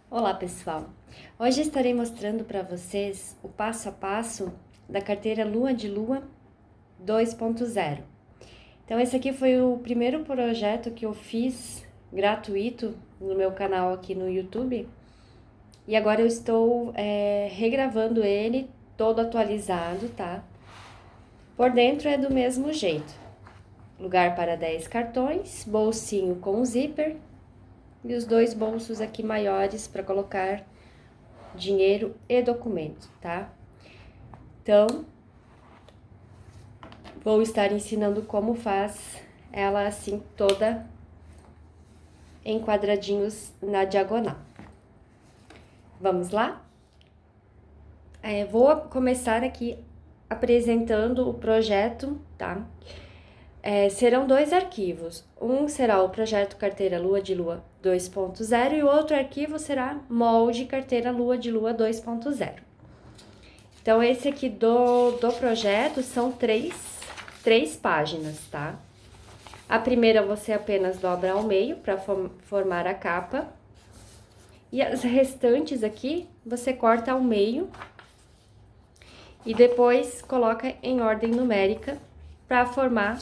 Olá pessoal, hoje estarei mostrando para vocês o passo a passo da carteira Lua de Lua 2.0. Então esse aqui foi o primeiro projeto que eu fiz gratuito no meu canal aqui no YouTube e agora eu estou regravando ele todo atualizado, tá? Por dentro é do mesmo jeito, lugar para 10 cartões, bolsinho com zíper e os dois bolsos aqui maiores para colocar dinheiro e documento, tá? Então, vou estar ensinando como faz ela assim toda em quadradinhos na diagonal. Vamos lá? Vou começar aqui apresentando o projeto, tá? Serão dois arquivos. Um será o projeto Carteira Lua de Lua 2.0 e o outro arquivo será Molde Carteira Lua de Lua 2.0. Então, esse aqui do projeto são três páginas, tá? A primeira você apenas dobra ao meio para formar a capa. E as restantes aqui você corta ao meio e depois coloca em ordem numérica para formar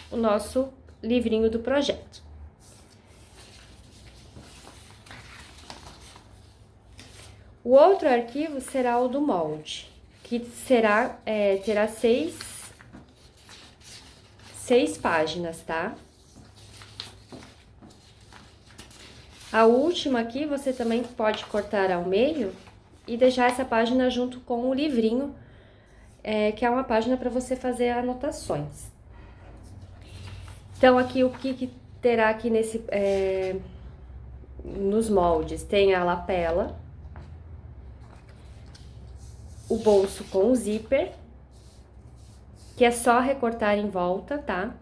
o nosso livrinho do projeto. O outro arquivo será o do molde, que terá seis páginas, tá? A última aqui você também pode cortar ao meio e deixar essa página junto com o livrinho, que é uma página para você fazer anotações. Então, aqui o que terá aqui nos moldes? Tem a lapela, o bolso com zíper, que é só recortar em volta, tá?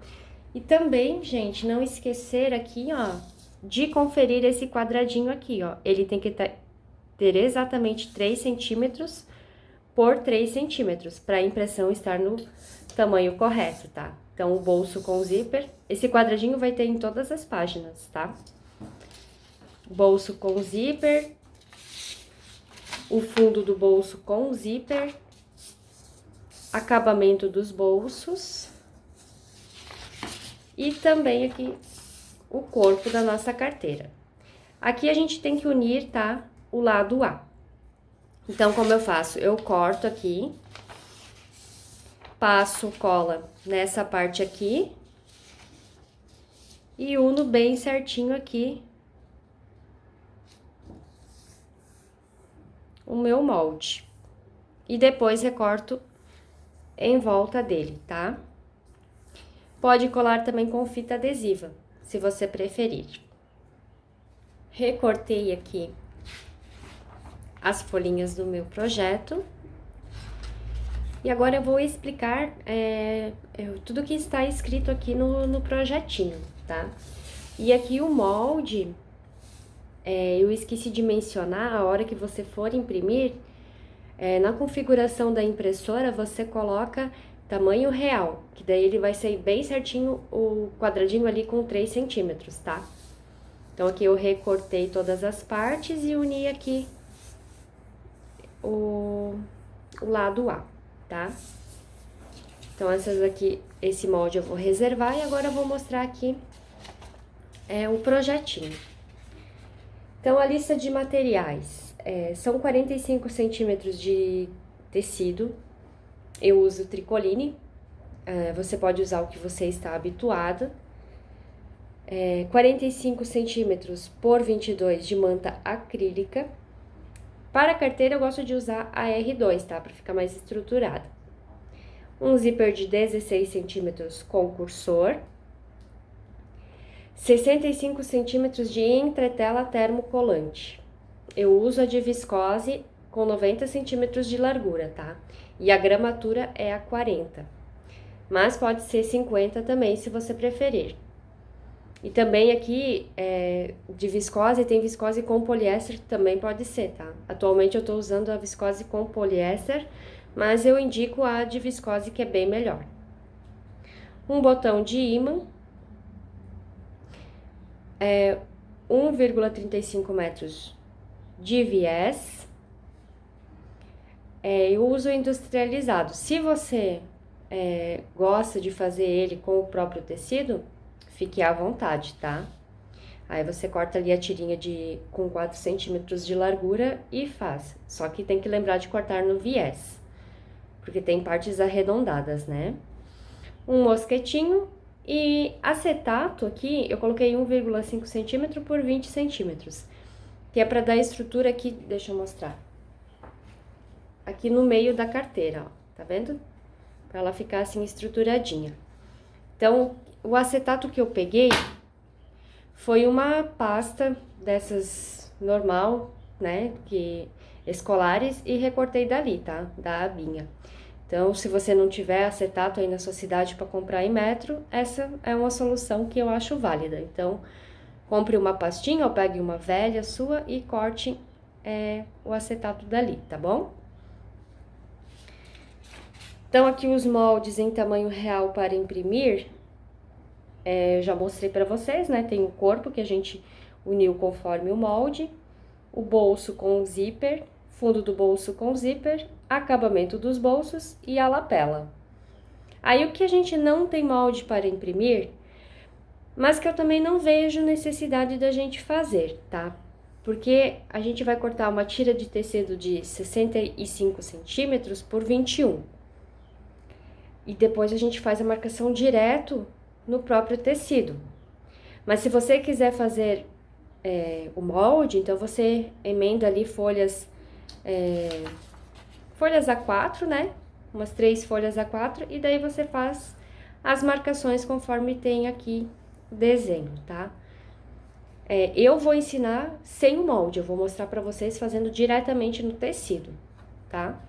E também, gente, não esquecer aqui, ó, de conferir esse quadradinho aqui, ó. Ele tem que ter exatamente 3 centímetros por 3 centímetros, para a impressão estar no tamanho correto, tá? Então, o bolso com zíper, esse quadradinho vai ter em todas as páginas, tá? Bolso com zíper, o fundo do bolso com zíper, acabamento dos bolsos e também aqui o corpo da nossa carteira. Aqui a gente tem que unir, tá? O lado A. Então, como eu faço? Eu corto aqui, passo cola nessa parte aqui e uno bem certinho aqui o meu molde. E depois recorto em volta dele, tá? Pode colar também com fita adesiva, se você preferir. Recortei aqui as folhinhas do meu projeto. E agora eu vou explicar tudo que está escrito aqui no projetinho, tá? E aqui o molde, eu esqueci de mencionar, a hora que você for imprimir, na configuração da impressora você coloca tamanho real, que daí ele vai sair bem certinho o quadradinho ali com 3 centímetros, tá? Então aqui eu recortei todas as partes e uni aqui o lado A, tá? Então essas aqui, esse molde eu vou reservar e agora eu vou mostrar aqui o projetinho. Então a lista de materiais, são 45 centímetros de tecido, eu uso tricoline, você pode usar o que você está habituado. 45 centímetros por 22 de manta acrílica. Para a carteira eu gosto de usar a R2, tá? Para ficar mais estruturada. Um zíper de 16 centímetros com cursor. 65 centímetros de entretela termocolante. Eu uso a de viscose com 90 centímetros de largura, tá? E a gramatura é a 40. Mas pode ser 50 também, se você preferir. E também aqui, de viscose, tem viscose com poliéster, também pode ser, tá? Atualmente eu tô usando a viscose com poliéster, mas eu indico a de viscose, que é bem melhor. Um botão de ímã, 1,35 metros de viés. Eu uso industrializado. Se você gosta de fazer ele com o próprio tecido, fique à vontade, tá? Aí você corta ali a tirinha com 4 centímetros de largura e faz. Só que tem que lembrar de cortar no viés, porque tem partes arredondadas, né? Um mosquetinho e acetato aqui, eu coloquei 1,5 centímetro por 20 centímetros, que é para dar estrutura aqui, deixa eu mostrar. Aqui no meio da carteira, ó, tá vendo? Para ela ficar assim estruturadinha. Então, o acetato que eu peguei foi uma pasta dessas normal, né, escolares, e recortei dali, tá? Da abinha. Então, se você não tiver acetato aí na sua cidade para comprar em metro, essa é uma solução que eu acho válida. Então, compre uma pastinha ou pegue uma velha sua e corte o acetato dali, tá bom? Então, aqui os moldes em tamanho real para imprimir, eu já mostrei para vocês, né? Tem o corpo que a gente uniu conforme o molde, o bolso com zíper, fundo do bolso com zíper, acabamento dos bolsos e a lapela. Aí, o que a gente não tem molde para imprimir, mas que eu também não vejo necessidade da gente fazer, tá? Porque a gente vai cortar uma tira de tecido de 65 centímetros por 21. E depois a gente faz a marcação direto no próprio tecido. Mas se você quiser fazer o molde, então você emenda ali folhas A4, né? Umas 3 folhas A4, e daí você faz as marcações conforme tem aqui o desenho, tá? Eu vou ensinar sem o molde, eu vou mostrar pra vocês fazendo diretamente no tecido, tá?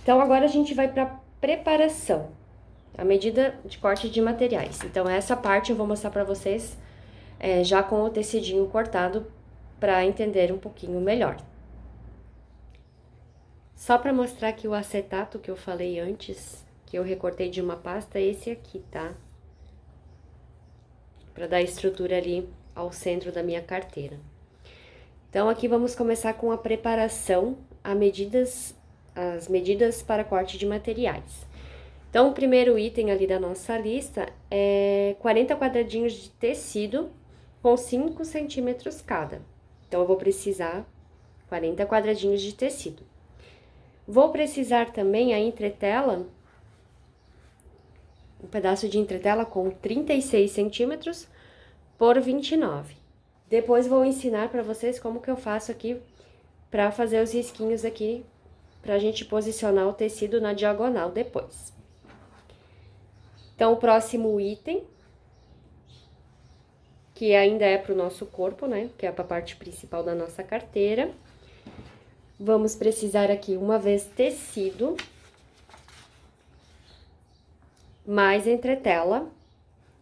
Então, agora a gente vai pra preparação, a medida de corte de materiais. Então, essa parte eu vou mostrar pra vocês já com o tecidinho cortado, pra entender um pouquinho melhor. Só pra mostrar aqui o acetato que eu falei antes, que eu recortei de uma pasta, esse aqui, tá? Pra dar estrutura ali ao centro da minha carteira. Então, aqui vamos começar com a preparação, as medidas para corte de materiais. Então, o primeiro item ali da nossa lista é 40 quadradinhos de tecido com 5 centímetros cada. Então, eu vou precisar 40 quadradinhos de tecido. Vou precisar também a entretela, um pedaço de entretela com 36 centímetros por 29. Depois vou ensinar para vocês como que eu faço aqui para fazer os risquinhos aqui, pra gente posicionar o tecido na diagonal depois. Então, o próximo item, que ainda é pro nosso corpo, né, que é pra parte principal da nossa carteira. Vamos precisar aqui, uma vez tecido, mais entretela,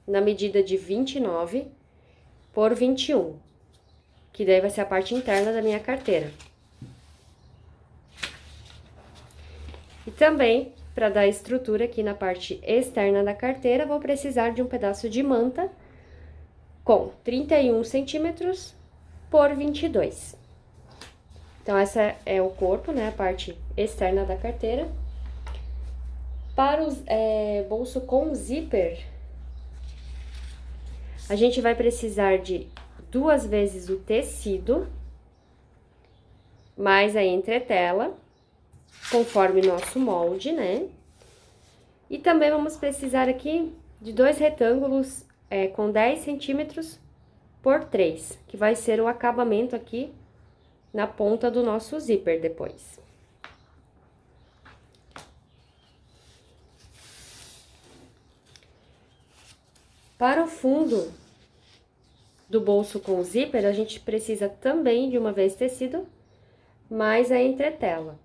na medida de 29 por 21, que daí vai ser a parte interna da minha carteira. E também, para dar estrutura aqui na parte externa da carteira, vou precisar de um pedaço de manta com 31 centímetros por 22. Então, essa é o corpo, né, a parte externa da carteira. Para o bolso com zíper, a gente vai precisar de 2 vezes o tecido, mais a entretela, conforme nosso molde, né? E também vamos precisar aqui de 2 retângulos com 10 centímetros por 3, que vai ser o acabamento aqui na ponta do nosso zíper depois. Para o fundo do bolso com zíper, a gente precisa também de uma vez tecido, mais a entretela.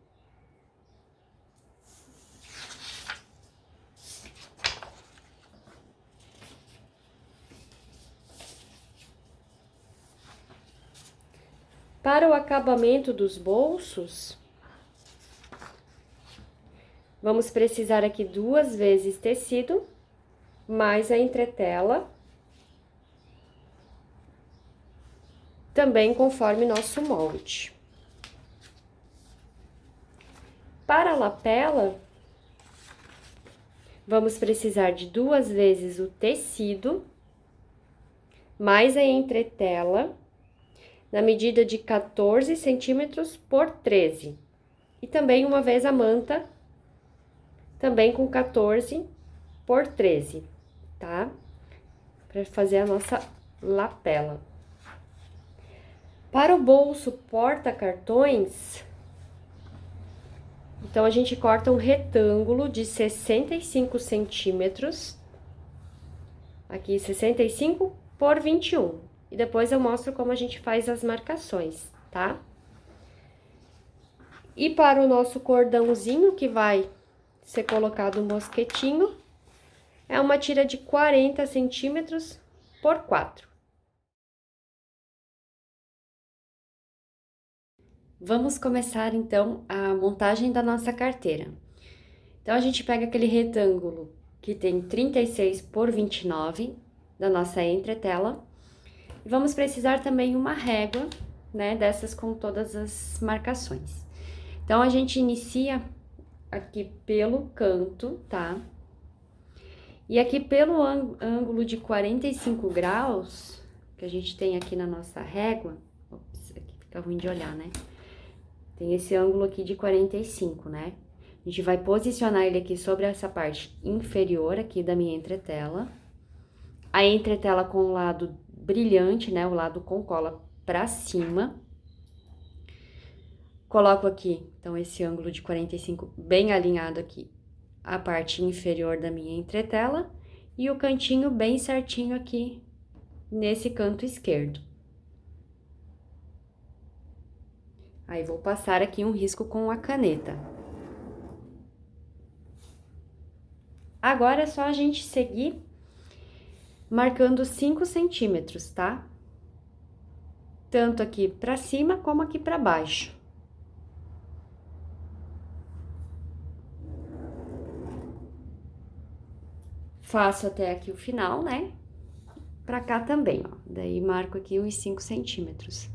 Para o acabamento dos bolsos, vamos precisar aqui 2 vezes tecido, mais a entretela. também conforme nosso molde. Para a lapela, vamos precisar de 2 vezes o tecido, mais a entretela, na medida de 14 centímetros por 13. E também uma vez a manta, também com 14 por 13, tá? Para fazer a nossa lapela. Para o bolso porta-cartões, então, a gente corta um retângulo de 65 centímetros, aqui 65 por 21. E depois eu mostro como a gente faz as marcações, tá? E para o nosso cordãozinho, que vai ser colocado um mosquetinho, é uma tira de 40 centímetros por 4. Vamos começar, então, a montagem da nossa carteira. Então, a gente pega aquele retângulo que tem 36 por 29 da nossa entretela. E vamos precisar também uma régua, né, dessas com todas as marcações. Então, a gente inicia aqui pelo canto, tá? E aqui pelo ângulo de 45 graus, que a gente tem aqui na nossa régua, ops, aqui fica ruim de olhar, né? Tem esse ângulo aqui de 45, né? A gente vai posicionar ele aqui sobre essa parte inferior aqui da minha entretela. A entretela com o lado brilhante, né? O lado com cola pra cima. Coloco aqui, então, esse ângulo de 45 bem alinhado aqui. A parte inferior da minha entretela. E o cantinho bem certinho aqui, nesse canto esquerdo. Aí, vou passar aqui um risco com a caneta. Agora, é só a gente seguir marcando 5 centímetros, tá? Tanto aqui pra cima como aqui pra baixo. Faço até aqui o final, né? Pra cá também, ó. Daí, marco aqui uns 5 centímetros.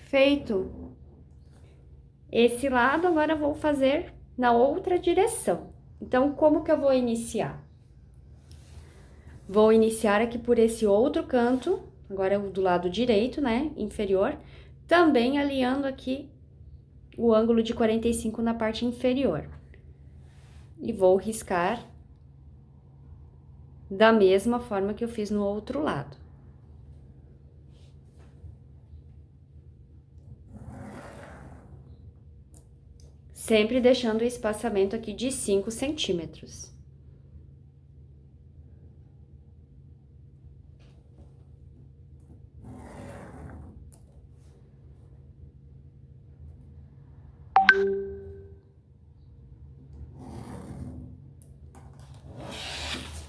Feito esse lado, agora eu vou fazer na outra direção. Então, como que eu vou iniciar? Vou iniciar aqui por esse outro canto, agora do lado direito, né, inferior, também alinhando aqui o ângulo de 45 na parte inferior. E vou riscar da mesma forma que eu fiz no outro lado. Sempre deixando o espaçamento aqui de 5 centímetros.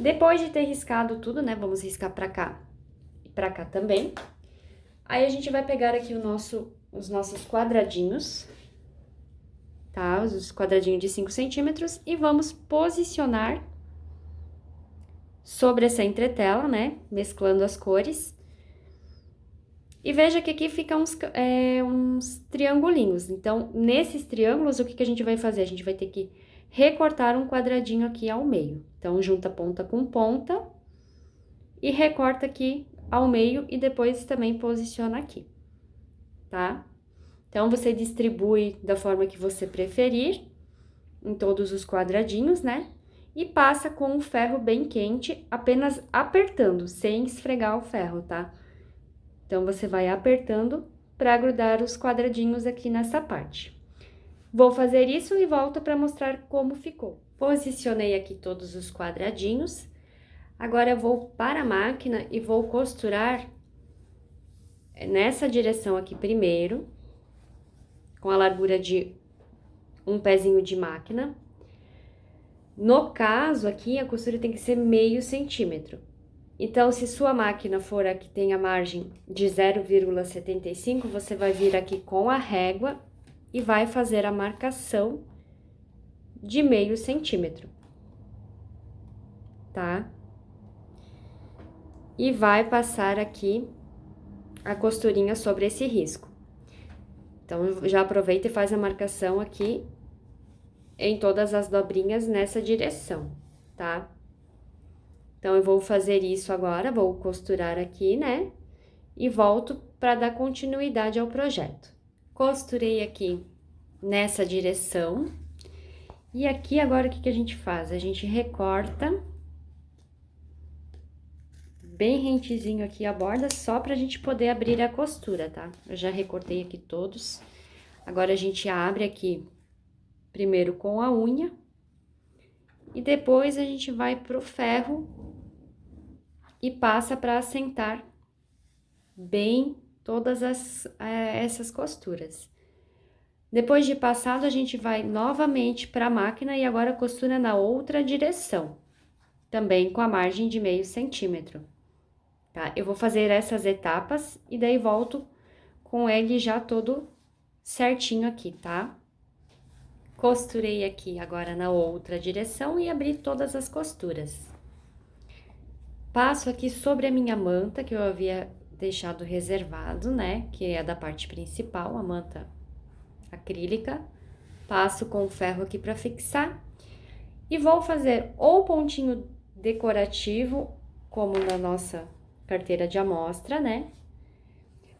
Depois de ter riscado tudo, né, vamos riscar pra cá e pra cá também. Aí, a gente vai pegar aqui os nossos quadradinhos, tá? Os quadradinhos de 5 centímetros e vamos posicionar sobre essa entretela, né? Mesclando as cores. E veja que aqui fica uns triangulinhos. Então, nesses triângulos, o que a gente vai fazer? A gente vai ter que recortar um quadradinho aqui ao meio. Então, junta ponta com ponta e recorta aqui ao meio e depois também posiciona aqui, tá? Então, você distribui da forma que você preferir, em todos os quadradinhos, né? E passa com o ferro bem quente, apenas apertando, sem esfregar o ferro, tá? Então, você vai apertando para grudar os quadradinhos aqui nessa parte. Vou fazer isso e volto para mostrar como ficou. Posicionei aqui todos os quadradinhos. Agora, eu vou para a máquina e vou costurar nessa direção aqui primeiro, com a largura de um pezinho de máquina. No caso aqui, a costura tem que ser meio centímetro. Então, se sua máquina for a que tem a margem de 0,75, você vai vir aqui com a régua e vai fazer a marcação de meio centímetro, tá? E vai passar aqui a costurinha sobre esse risco. Então, já aproveita e faz a marcação aqui em todas as dobrinhas nessa direção, tá? Então, eu vou fazer isso agora, vou costurar aqui, né? E volto para dar continuidade ao projeto. Costurei aqui nessa direção. E aqui, agora, o que a gente faz? A gente recorta bem rentezinho aqui a borda, só pra gente poder abrir a costura, tá? Eu já recortei aqui todos. Agora, a gente abre aqui, primeiro com a unha. E depois, a gente vai pro ferro e passa pra assentar bem todas essas costuras. Depois de passado, a gente vai novamente para a máquina e agora costura na outra direção, também com a margem de meio centímetro, tá? Eu vou fazer essas etapas e daí volto com ele já todo certinho aqui, tá? Costurei aqui agora na outra direção e abri todas as costuras. Passo aqui sobre a minha manta, que eu havia deixado reservado, né? Que é da parte principal, a manta acrílica. Passo com o ferro aqui para fixar. E vou fazer ou pontinho decorativo, como na nossa carteira de amostra, né?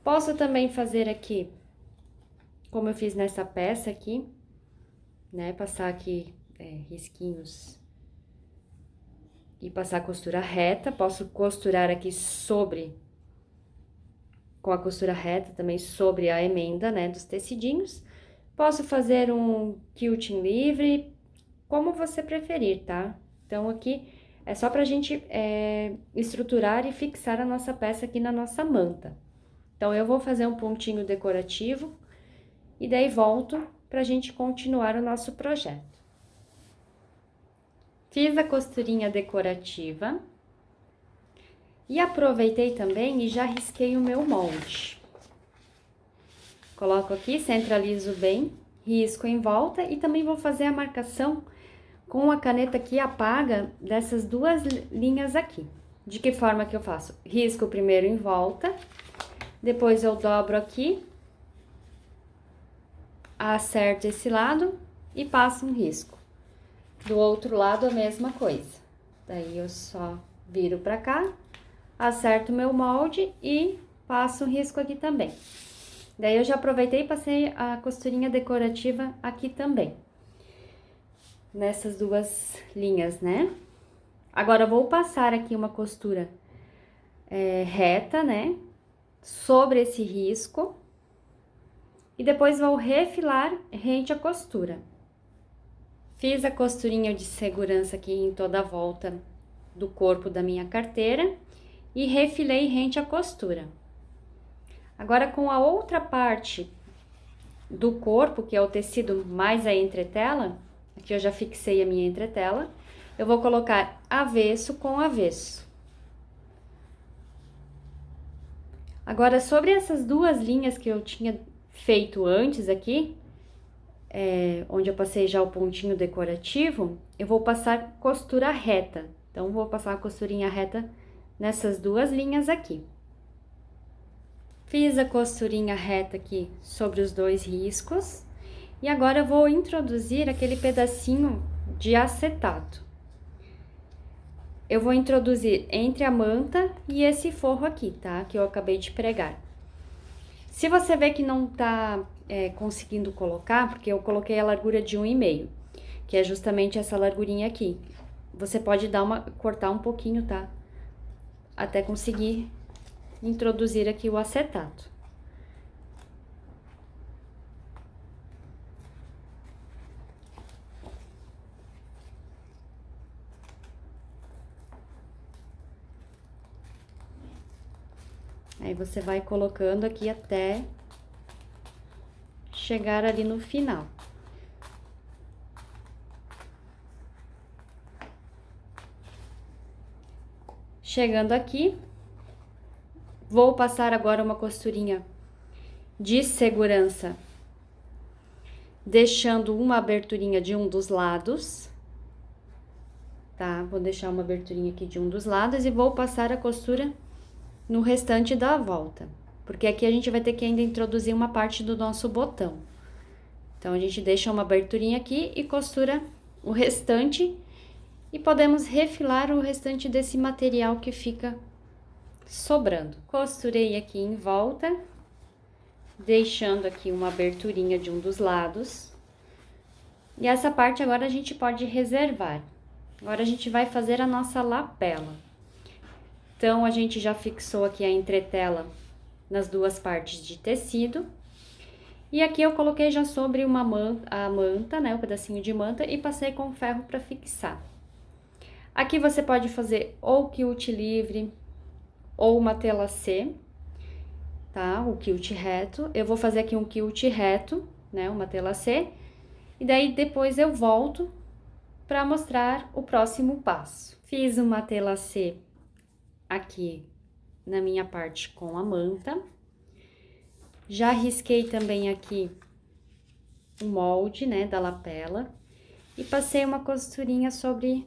Posso também fazer aqui, como eu fiz nessa peça aqui, né? Passar aqui risquinhos e passar a costura reta. Posso costurar aqui com a costura reta também sobre a emenda, né, dos tecidinhos. Posso fazer um quilting livre, como você preferir, tá? Então, aqui é só pra gente estruturar e fixar a nossa peça aqui na nossa manta. Então, eu vou fazer um pontinho decorativo e daí volto pra gente continuar o nosso projeto. Fiz a costurinha decorativa e aproveitei também e já risquei o meu molde. Coloco aqui, centralizo bem, risco em volta e também vou fazer a marcação com a caneta que apaga dessas duas linhas aqui. De que forma que eu faço? Risco primeiro em volta, depois eu dobro aqui, acerto esse lado e passo um risco. Do outro lado, a mesma coisa. Daí, eu só viro pra cá, acerto meu molde e passo um risco aqui também. Daí, eu já aproveitei e passei a costurinha decorativa aqui também. Nessas duas linhas, né? Agora, eu vou passar aqui uma costura reta, né? Sobre esse risco. E depois, vou refilar rente à costura. Fiz a costurinha de segurança aqui em toda a volta do corpo da minha carteira e refilei rente à costura. Agora, com a outra parte do corpo, que é o tecido mais a entretela, aqui eu já fixei a minha entretela, eu vou colocar avesso com avesso. Agora, sobre essas duas linhas que eu tinha feito antes aqui, onde eu passei já o pontinho decorativo, eu vou passar costura reta. Então, vou passar a costurinha reta nessas duas linhas aqui. Fiz a costurinha reta aqui sobre os dois riscos. E agora, eu vou introduzir aquele pedacinho de acetato. Eu vou introduzir entre a manta e esse forro aqui, tá? Que eu acabei de pregar. Se você vê que não tá conseguindo colocar, porque eu coloquei a largura de 1,5, que é justamente essa largurinha aqui. Você pode cortar um pouquinho, tá? Até conseguir introduzir aqui o acetato. Aí você vai colocando aqui até chegar ali no final. Chegando aqui, vou passar agora uma costurinha de segurança, deixando uma aberturinha de um dos lados, tá? Vou deixar uma aberturinha aqui de um dos lados e vou passar a costura no restante da volta, porque aqui a gente vai ter que ainda introduzir uma parte do nosso botão. Então, a gente deixa uma aberturinha aqui e costura o restante e podemos refilar o restante desse material que fica sobrando. Costurei aqui em volta, deixando aqui uma aberturinha de um dos lados. E essa parte agora a gente pode reservar. Agora a gente vai fazer a nossa lapela. Então, a gente já fixou aqui a entretela nas duas partes de tecido. E aqui eu coloquei já sobre a manta, né, o pedacinho de manta, e passei com ferro para fixar. Aqui você pode fazer ou quilt livre ou uma tela C, tá? O quilt reto. Eu vou fazer aqui um quilt reto, né, uma tela C. E daí depois eu volto para mostrar o próximo passo. Fiz uma tela C aqui na minha parte com a manta. Já risquei também aqui o molde, né, da lapela. E passei uma costurinha sobre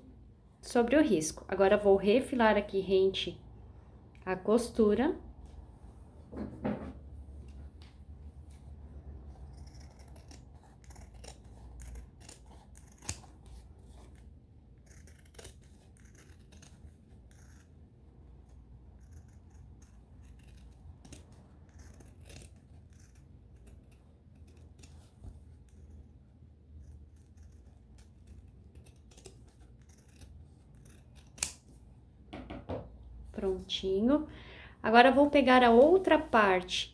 o risco. Agora, vou refilar aqui rente a costura. Prontinho. Agora, vou pegar a outra parte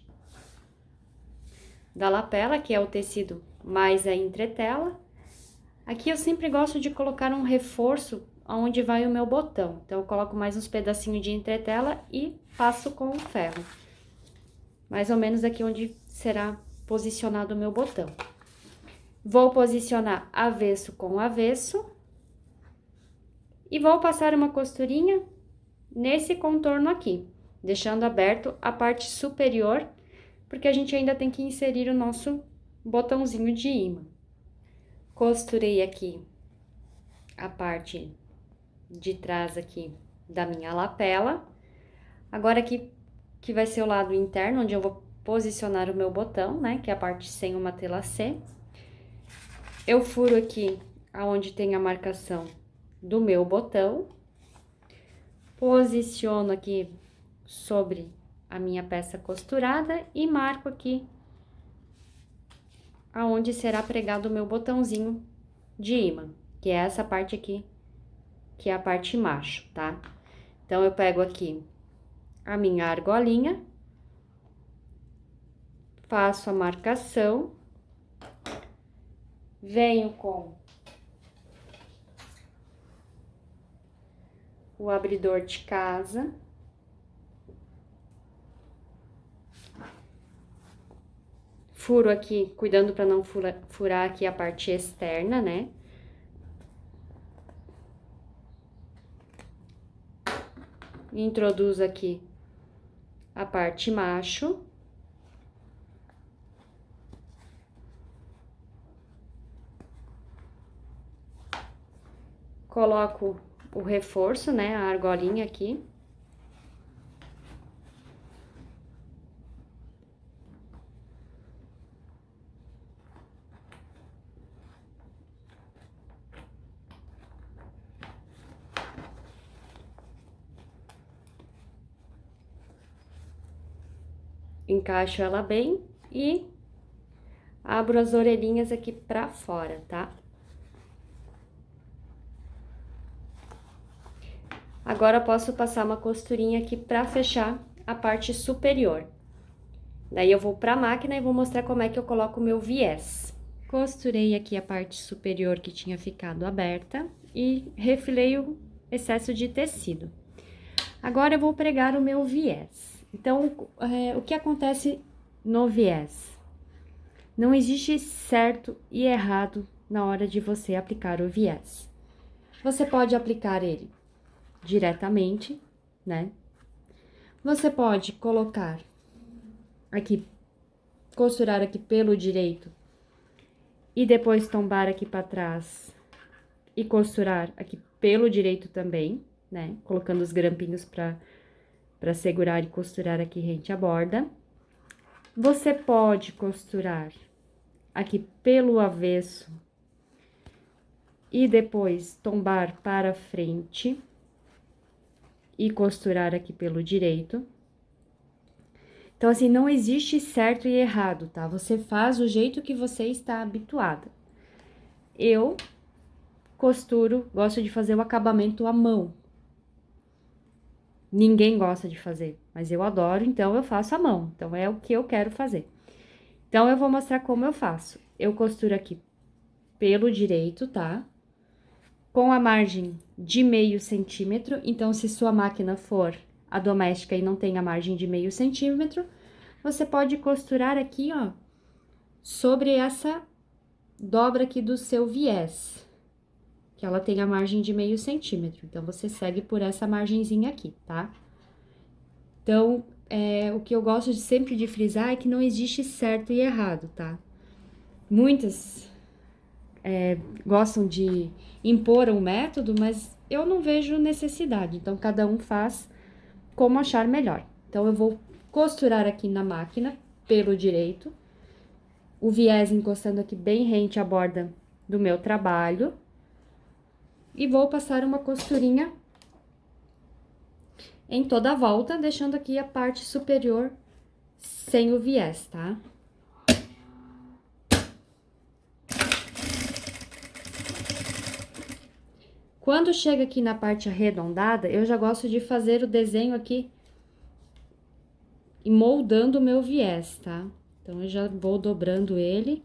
da lapela, que é o tecido mais a entretela. Aqui eu sempre gosto de colocar um reforço onde vai o meu botão. Então, eu coloco mais uns pedacinhos de entretela e passo com o ferro. Mais ou menos aqui onde será posicionado o meu botão. Vou posicionar avesso com avesso. E vou passar uma costurinha nesse contorno aqui, deixando aberto a parte superior, porque a gente ainda tem que inserir o nosso botãozinho de imã. Costurei aqui a parte de trás aqui da minha lapela. Agora aqui, que vai ser o lado interno, onde eu vou posicionar o meu botão, né, que é a parte sem uma tela C. Eu furo aqui aonde tem a marcação do meu botão. Posiciono aqui sobre a minha peça costurada e marco aqui aonde será pregado o meu botãozinho de imã, que é essa parte aqui, que é a parte macho, tá? Então, eu pego aqui a minha argolinha, faço a marcação, venho com o abridor de casa, furo aqui, cuidando para não furar aqui a parte externa, né? Introduzo aqui a parte macho. Coloco o reforço, né, a argolinha aqui. Encaixo ela bem e abro as orelhinhas aqui pra fora, tá? Agora, posso passar uma costurinha aqui pra fechar a parte superior. Daí eu vou pra máquina e vou mostrar como é que eu coloco o meu viés. Costurei aqui a parte superior que tinha ficado aberta e refilei o excesso de tecido. Agora eu vou pregar o meu viés. Então, o que acontece no viés? Não existe certo e errado na hora de você aplicar o viés. Você pode aplicar ele diretamente, né? Você pode colocar aqui, costurar aqui pelo direito e depois tombar aqui para trás e costurar aqui pelo direito também, né? Colocando os grampinhos para segurar e costurar aqui rente à borda. Você pode costurar aqui pelo avesso e depois tombar para frente e costurar aqui pelo direito. Então, assim, não existe certo e errado, tá? Você faz do jeito que você está habituada. Eu costuro, gosto de fazer o acabamento à mão. Ninguém gosta de fazer, mas eu adoro, então eu faço à mão. Então, é o que eu quero fazer. Então, eu vou mostrar como eu faço. Eu costuro aqui pelo direito, tá? Com a margem de meio centímetro. Então, se sua máquina for a doméstica e não tem a margem de meio centímetro, você pode costurar aqui, ó, sobre essa dobra aqui do seu viés, que ela tem a margem de meio centímetro. Então, você segue por essa margenzinha aqui, tá? Então, o que eu gosto de sempre de frisar é que não existe certo e errado, tá? Muitas gostam de impor um método, mas eu não vejo necessidade. Então, cada um faz como achar melhor. Então, eu vou costurar aqui na máquina, pelo direito, o viés encostando aqui bem rente à borda do meu trabalho. E vou passar uma costurinha em toda a volta, deixando aqui a parte superior sem o viés, tá? Quando chega aqui na parte arredondada, eu já gosto de fazer o desenho aqui e moldando o meu viés, tá? Então, eu já vou dobrando ele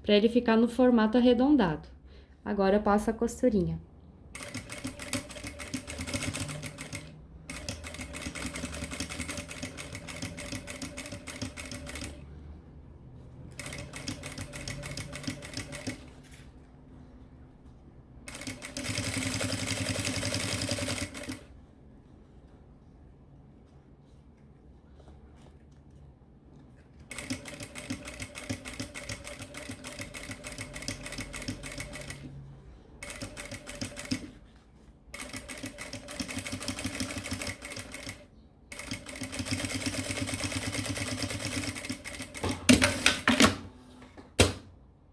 para ele ficar no formato arredondado. Agora, eu passo a costurinha.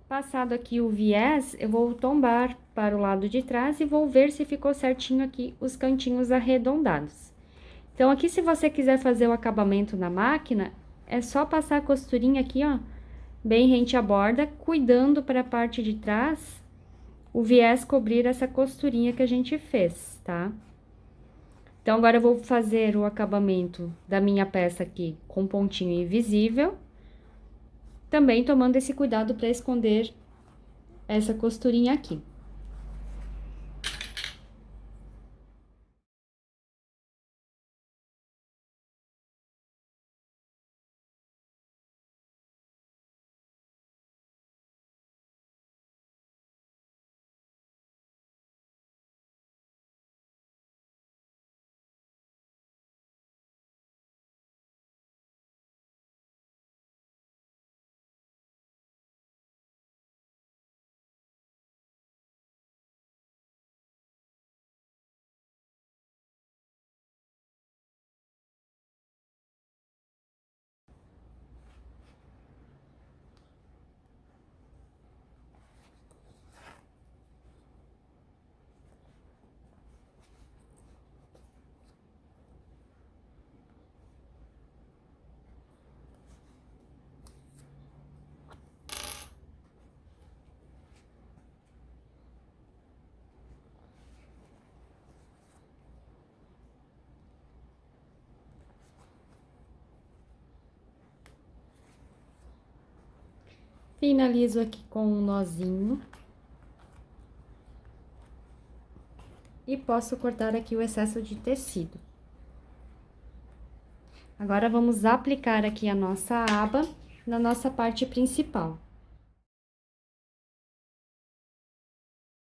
Passado aqui o viés, eu vou tombar para o lado de trás e vou ver se ficou certinho aqui os cantinhos arredondados. Então, aqui, se você quiser fazer o acabamento na máquina, é só passar a costurinha aqui, ó, bem rente à borda, cuidando para a parte de trás, o viés cobrir essa costurinha que a gente fez, tá? Então, agora eu vou fazer o acabamento da minha peça aqui com pontinho invisível, também tomando esse cuidado para esconder essa costurinha aqui. Finalizo aqui com um nozinho. E posso cortar aqui o excesso de tecido. Agora, vamos aplicar aqui a nossa aba na nossa parte principal.